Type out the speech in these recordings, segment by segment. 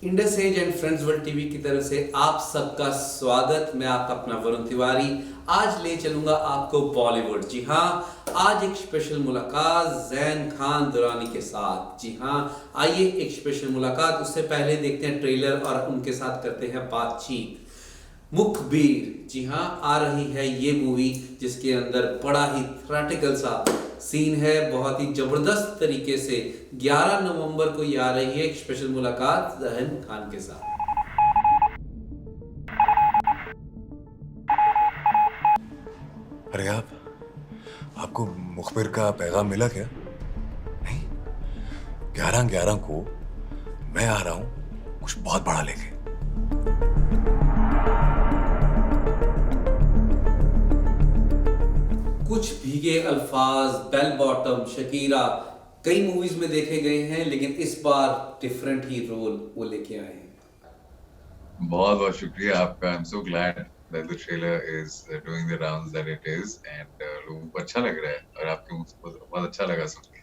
Indus age and friends world TV की तरफ से आप सबका स्वागत। मैं आपका अपना वरुण तिवारी आज ले चलूंगा आपको बॉलीवुड। जी हाँ, आज एक स्पेशल मुलाकात ज़ैन खान दुरानी के साथ। जी हाँ, आइए एक स्पेशल मुलाकात। उससे पहले देखते हैं ट्रेलर और उनके साथ करते हैं बातचीत। मुखबिर, जी हाँ, आ रही है ये मूवी जिसके अंदर बड़ा ही थ्रेटिकल सा सीन है। बहुत ही जबरदस्त तरीके से 11 नवंबर को ये आ रही है एक स्पेशल मुलाकात ज़ैन खान के साथ। अरे आपको मुखबिर का पैगाम मिला क्या? नहीं, 11/11 को मैं आ रहा हूं कुछ बहुत बड़ा लेके। कुछ भीगे अल्फाज, बेल बॉटम, शकीरा कई मूवीज में देखे गए हैं, लेकिन इस बार डिफरेंट ही रोल वो लेके आए हैं। बहुत बहुत शुक्रिया आपका। I am so glad that the trailer is doing the rounds that it is and लोगों को अच्छा लग रहा है और आपके मुझे बहुत अच्छा लगा सुन के।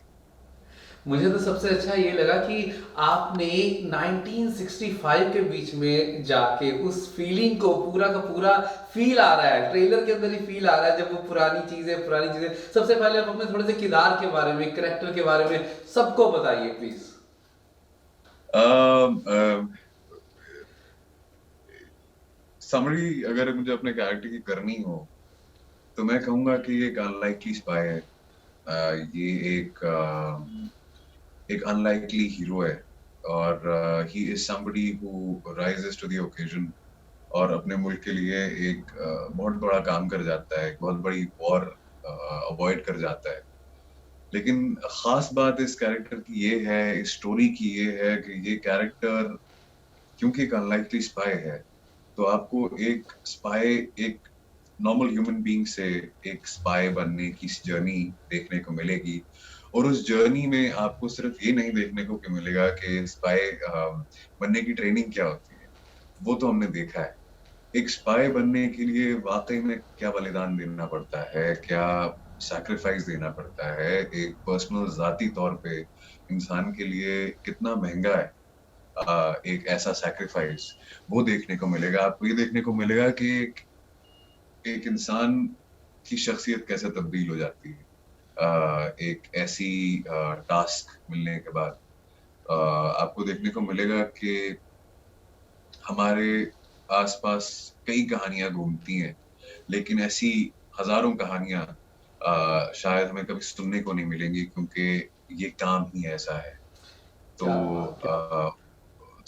मुझे तो सबसे अच्छा ये लगा कि आपने 1965 के बीच में जाके उस फीलिंग को पूरा का पूरा फील आ रहा है, ट्रेलर के अंदर ही फील आ रहा है जब वो पुरानी चीजें। सबसे पहले आप अपने थोड़े से किरदार के बारे में, कैरेक्टर के बारे में सबको बताइए प्लीज। समरी अगर मुझे अपने कैरेक्टर की करनी हो तो मैं कहूंगा कि ये एक अनलाइकली स्पाई है। ये एक अनलाइकली हीरो है और he is somebody who rises to the occasion और अपने मुल्क के लिए एक बहुत बड़ा काम कर जाता है, एक बहुत बड़ी वॉर अवॉइड कर जाता है। लेकिन खास बात इस कैरेक्टर की ये है, इस स्टोरी की ये है कि ये कैरेक्टर क्योंकि एक अनलाइकली स्पाई है तो आपको एक स्पाई, एक नॉर्मल ह्यूमन बीइंग से एक स्पाई बनने की जर्नी देखने को मिलेगी। और उस जर्नी में आपको सिर्फ ये नहीं देखने को मिलेगा कि स्पाई बनने की ट्रेनिंग क्या होती है, वो तो हमने देखा है। एक स्पाई बनने के लिए वाकई में क्या बलिदान देना पड़ता है, क्या सैक्रिफाइस देना पड़ता है, एक पर्सनल जाती तौर पे इंसान के लिए कितना महंगा है एक ऐसा सैक्रिफाइस, वो देखने को मिलेगा। आपको ये देखने को मिलेगा कि एक इंसान की शख्सियत कैसे तब्दील हो जाती है एक ऐसी टास्क मिलने के बाद। आपको देखने को मिलेगा कि हमारे आसपास कई कहानियां घूमती हैं, लेकिन ऐसी हजारों कहानियां शायद हमें कभी सुनने को नहीं मिलेंगी क्योंकि ये काम ही ऐसा है। तो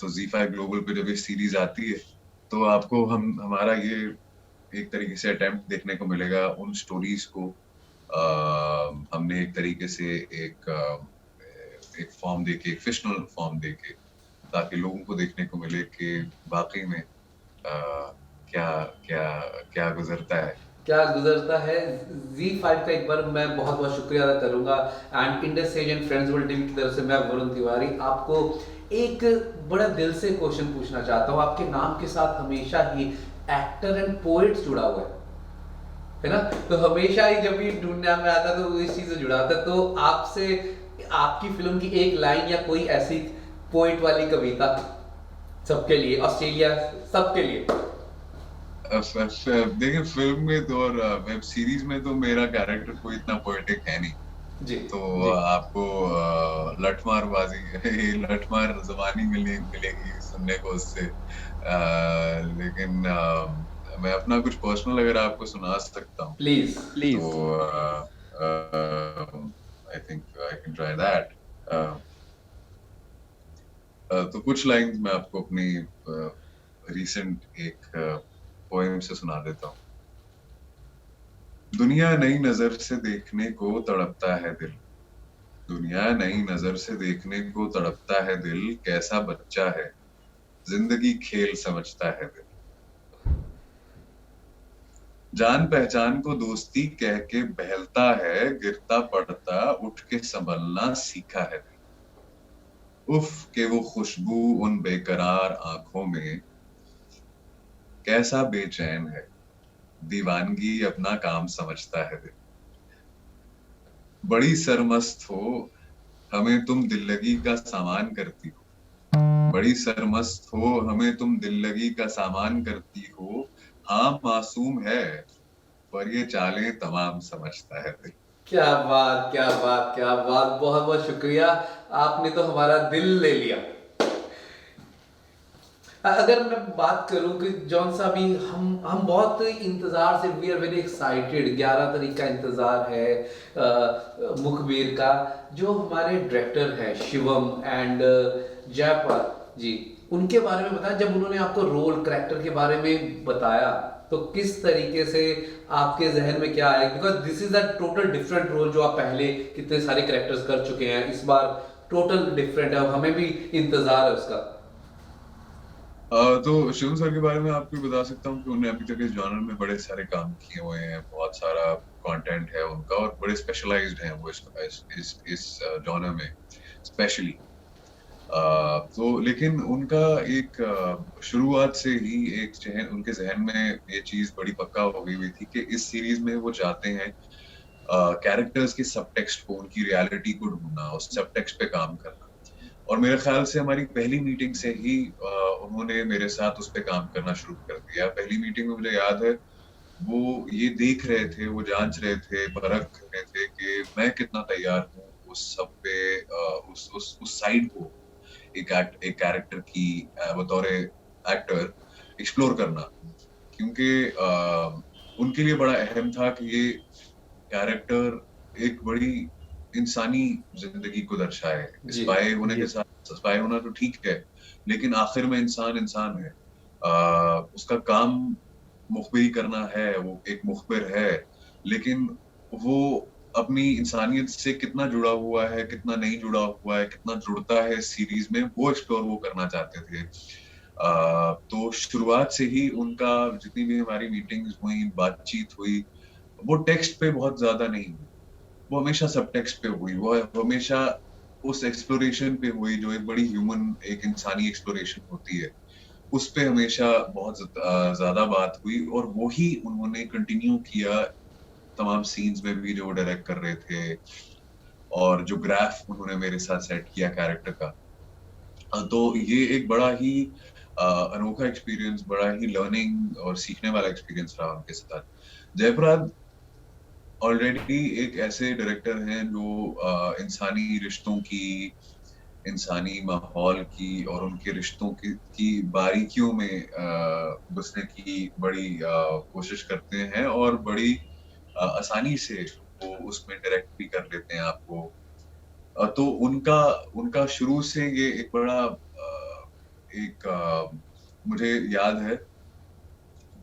तो ZEE5 ग्लोबल पे जब ये सीरीज आती है तो आपको हमारा ये एक तरीके से अटेम्प्ट देखने को मिलेगा उन स्टोरीज को। हमने एक तरीके से एक फॉर्म देके, एक फिक्शनल फॉर्म देके, ताकि लोगों को देखने को मिले कि वाकई में क्या क्या क्या गुजरता है। Z5 का एक बार मैं बहुत बहुत शुक्रिया अदा करूंगा। And Indus age and friends world TV की तरफ से मैं वरुण तिवारी आपको एक बड़ा दिल से क्वेश्चन पूछना चाहता हूं। आपके नाम के साथ हमेशा ही एक्टर एंड पोएट जुड़ा हुआ है ना? तो हमेशा ही जब भी ढूंढने में आता तो इस चीज से जुड़ा होता है। तो आपसे आपकी फिल्म की एक लाइन या कोई ऐसी पोएट वाली कविता सबके लिए, ऑस्ट्रेलिया सबके लिए। देखिए, फिल्म में तो और वेब सीरीज में तो मेरा कैरेक्टर कोई इतना पोएटिक है नहीं जी, तो जी। आपको लठमार जबानी मिलेगी सुनने को उससे। लेकिन मैं अपना कुछ पर्सनल अगर आपको सुना सकता हूँ प्लीज प्लीज। तो I think I can try that. तो कुछ लाइंस मैं आपको अपनी रीसेंट एक पोएम से सुना देता हूँ। दुनिया नई नजर से देखने को तड़पता है दिल, दुनिया नई नजर से देखने को तड़पता है दिल, कैसा बच्चा है जिंदगी खेल समझता है दिल। जान पहचान को दोस्ती कह के बहलता है, गिरता पड़ता उठ के संभलना सीखा है दिल। उफ के वो खुशबू उन बेकरार आंखों में, कैसा बेचैन है दीवानगी अपना काम समझता है दिल। बड़ी सरमस्त हो हमें तुम दिल लगी का सामान करती हो, बड़ी सरमस्त हो, हमें तुम दिल लगी का सामान करती हो। हाँ मासूम है, पर ये चालें तमाम समझता है दिल। क्या बात, क्या बात, क्या बात, बहुत बहुत शुक्रिया। आपने तो हमारा दिल ले लिया। अगर मैं बात करूं कि जॉन सा अभी हम बहुत इंतजार से, वी आर वेरी एक्साइटेड, 11 तारीख का इंतजार है मुखबिर का। जो हमारे डायरेक्टर हैं शिवम एंड जयपाल जी, उनके बारे में बताया। जब उन्होंने आपको रोल करेक्टर के बारे में बताया तो किस तरीके से आपके जहन में क्या आया? Because this is a total different role. जो आप पहले कितने सारे करेक्टर्स कर चुके हैं, इस बार टोटल डिफरेंट है, हमें भी इंतजार है उसका। तो शिवम सर के बारे में आपको बता सकता हूँ कि उन्होंने अभी तक इस जॉनर में बड़े सारे काम किए हुए हैं, बहुत सारा कंटेंट है उनका और बड़े स्पेशलाइज्ड हैं वो इस जॉनर में स्पेशली। तो लेकिन उनका एक शुरुआत से ही एक जहन, उनके जहन में ये चीज बड़ी पक्का हो गई हुई थी कि इस सीरीज में वो चाहते हैं कैरेक्टर्स के सब टेक्स्ट को, उनकी रियलिटी को ढूंढना, उस सब टेक्स्ट पे काम करना। और मेरे ख्याल से हमारी पहली मीटिंग से ही उन्होंने मेरे साथ उस पे काम करना शुरू कर दिया। पहली मीटिंग में मुझे याद है वो ये देख रहे थे, वो जांच रहे थे, परख रहे थे कि मैं कितना तैयार हूँ उस सब पे, उस साइड को एक कैरेक्टर की बतौर एक्टर एक्सप्लोर करना। क्योंकि उनके लिए बड़ा अहम था कि ये कैरेक्टर एक बड़ी इंसानी जिंदगी को दर्शाए। जी स्पाई होने जी। के साथ, स्पाई होना तो ठीक है, लेकिन आखिर में इंसान इंसान है। उसका काम मुखबिरी करना है, वो एक मुखबिर है, लेकिन वो अपनी इंसानियत से कितना जुड़ा हुआ है, कितना नहीं जुड़ा हुआ है, कितना जुड़ता है इस सीरीज में, वो एक्सप्लोर वो करना चाहते थे। तो शुरुआत से ही उनका, जितनी भी हमारी मीटिंग्स हुई, बातचीत हुई, वो टेक्स्ट पे बहुत ज्यादा नहीं हुई, वो हमेशा सब टेक्स्ट पे हुई, वो हमेशा उस एक्सप्लोरेशन पे हुई जो एक बड़ी ह्यूमन, एक इंसानी एक्सप्लोरेशन होती है, उस पे हमेशा बहुत ज्यादा बात हुई। और वो ही उन्होंने कंटिन्यू किया तमाम सीन्स में भी जो वो डायरेक्ट कर रहे थे, और जो ग्राफ उन्होंने मेरे साथ सेट किया कैरेक्टर का। तो ये एक बड़ा ही अनोखा एक्सपीरियंस, बड़ा ही लर्निंग और सीखने वाला एक्सपीरियंस रहा उनके साथ। जयप्रकाश ऑलरेडी एक ऐसे डायरेक्टर हैं जो इंसानी रिश्तों की, इंसानी माहौल की और उनके रिश्तों की बारीकियों में घुसने की बड़ी कोशिश करते हैं, और बड़ी आसानी से वो उसमें डायरेक्ट भी कर लेते हैं आपको। तो उनका उनका शुरू से ये एक बड़ा एक मुझे याद है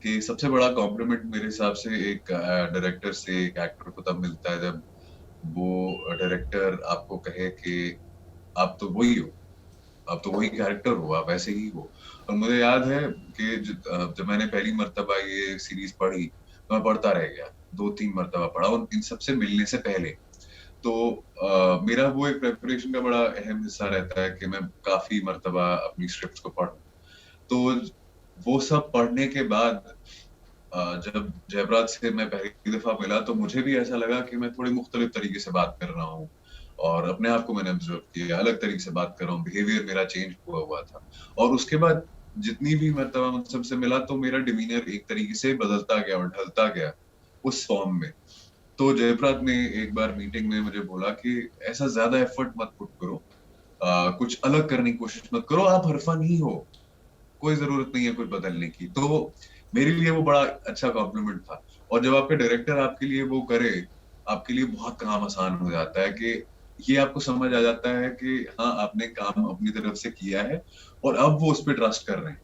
कि सबसे बड़ा कॉम्प्लीमेंट मेरे हिसाब से एक डायरेक्टर से एक एक्टर को तब मिलता है जब वो डायरेक्टर आपको कहे कि आप तो वही हो, आप तो वही कैरेक्टर हो, आप ऐसे ही हो। और मुझे याद है कि जब मैंने पहली मर्तबा ये सीरीज पढ़ी तो मैं पढ़ता रह गया, 2-3 मर्तबा पढ़ा, और इन सबसे मिलने से पहले। तो मेरा वो एक प्रेपरेशन का बड़ा अहम हिस्सा रहता है कि मैं काफी मर्तबा अपनी स्क्रिप्ट को पढूं। तो वो सब पढ़ने के बाद जब जयप्रकाश से मैं पहली दफा मिला तो मुझे भी ऐसा लगा कि मैं थोड़ी मुख्तलिफ तरीके से बात कर रहा हूँ, और अपने आप को मैंने ऑब्जर्व किया, अलग तरीके से बात कर रहा हूँ, बिहेवियर मेरा चेंज हुआ हुआ था। और उसके बाद जितनी भी मर्तबा मैं सबसे मिला तो मेरा डिमीनियर एक तरीके से बदलता गया और ढलता गया उस फॉर्म में। तो जयप्रकाश ने एक बार मीटिंग में मुझे बोला कि ऐसा ज्यादा एफर्ट मत पुट करो, कुछ अलग करने की कोशिश मत करो, आप हरफन ही हो, कोई जरूरत नहीं है कुछ बदलने की। तो मेरे लिए वो बड़ा अच्छा कॉम्प्लीमेंट था। और जब आपके डायरेक्टर आपके लिए वो करे, आपके लिए बहुत काम आसान हो जाता है कि ये आपको समझ आ जाता है कि हाँ आपने काम अपनी तरफ से किया है, और अब वो उस पर ट्रस्ट कर रहे हैं,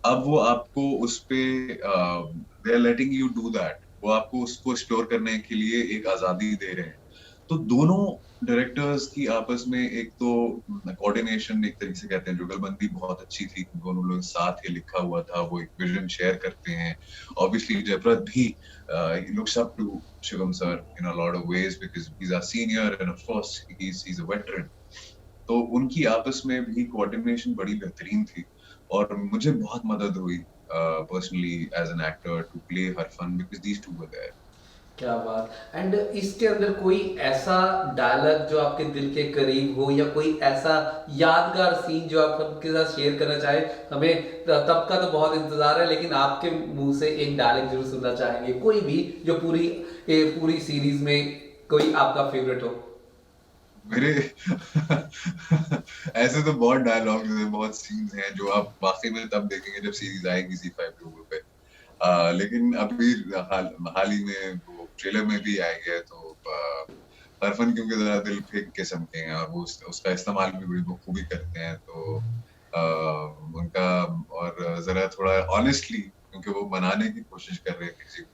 अब वो आपको उस पे they are letting you do that, वो आपको उसको एक्सप्लोर करने के लिए एक आजादी दे रहे हैं। तो दोनों डायरेक्टर्स की आपस में एक तो कोऑर्डिनेशन, एक तरीके से कहते हैं जुगलबंदी, बहुत अच्छी थी। दोनों लोग साथ ही लिखा हुआ था, वो एक विजन शेयर करते हैं। ऑब्वियसली जयप्रकाश भी he looks up to Shivam sir in a lot of ways because he's a senior and of course he's a veteran. तो उनकी आपस में भी कोऑर्डिनेशन बड़ी बेहतरीन थी, और मुझे बहुत मदद हुई personally as an actor to play हरफन because these two were there. क्या बात। एंड इसके अंदर कोई ऐसा डायलॉग जो आपके दिल के करीब हो, या कोई ऐसा यादगार सीन जो आप सबके साथ शेयर करना चाहे? हमें तब का तो बहुत इंतजार है, लेकिन आपके मुंह से एक डायलॉग जरूर सुनना चाहेंगे, कोई भी जो पूरी सीरीज में कोई आपका फेवरेट हो। मेरे ऐसे तो बहुत डायलॉग्स हैं, बहुत सीन्स हैं जो आप वाकई में तब देखेंगे जब सीरीज आएगी Z5 लोगों पे। लेकिन अभी हाल ही में वो ट्रेलर में भी आ गया, तो हरफन क्योंकि जरा दिल फेंक किस्म के हैं और वो उसका इस्तेमाल भी बड़ी बखूबी करते हैं, तो उनका और जरा थोड़ा ऑनेस्टली, क्योंकि वो बनाने की कोशिश कर रहे हैं किसी को,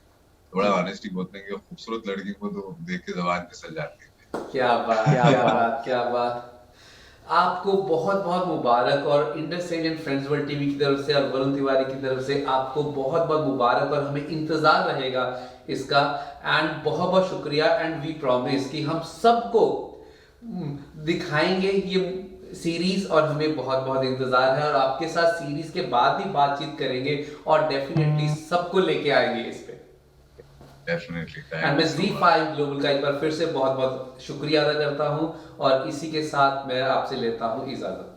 थोड़ा ऑनेस्टली बोलते हैं कि खूबसूरत लड़की को तो देख के जबान फिसल जाती है। क्या बात, क्या बात, क्या बात। आपको बहुत बहुत मुबारक, और Indus and friends world TV की तरफ से और वरुण तिवारी की तरफ से आपको बहुत बहुत मुबारक, और हमें इंतजार रहेगा इसका। एंड बहुत बहुत शुक्रिया, एंड वी प्रॉमिस कि हम सबको दिखाएंगे ये सीरीज, और हमें बहुत बहुत इंतजार है, और आपके साथ सीरीज के बाद भी बातचीत करेंगे, और डेफिनेटली सबको लेके आएंगे इस पे। डेफिनेटली। एंड मैं Z5 ग्लोबल का एक बार फिर से बहुत बहुत शुक्रिया अदा करता हूं, और इसी के साथ मैं आपसे लेता हूं इजाजत।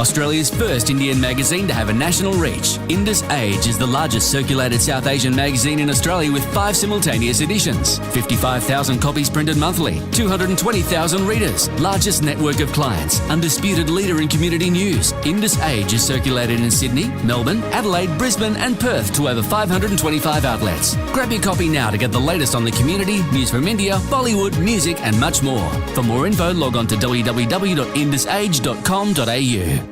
Australia's first Indian magazine to have a national reach, Indus Age is the largest circulated South Asian magazine in Australia with 5 simultaneous editions, 55,000 copies printed monthly, 220,000 readers, largest network of clients, undisputed leader in community news. Indus Age is circulated in Sydney, Melbourne, Adelaide, Brisbane and Perth to over 525 outlets. Grab your copy now to get the latest on the community, news from India, Bollywood, music and much more. For more info, log on to www.indusage.com.au.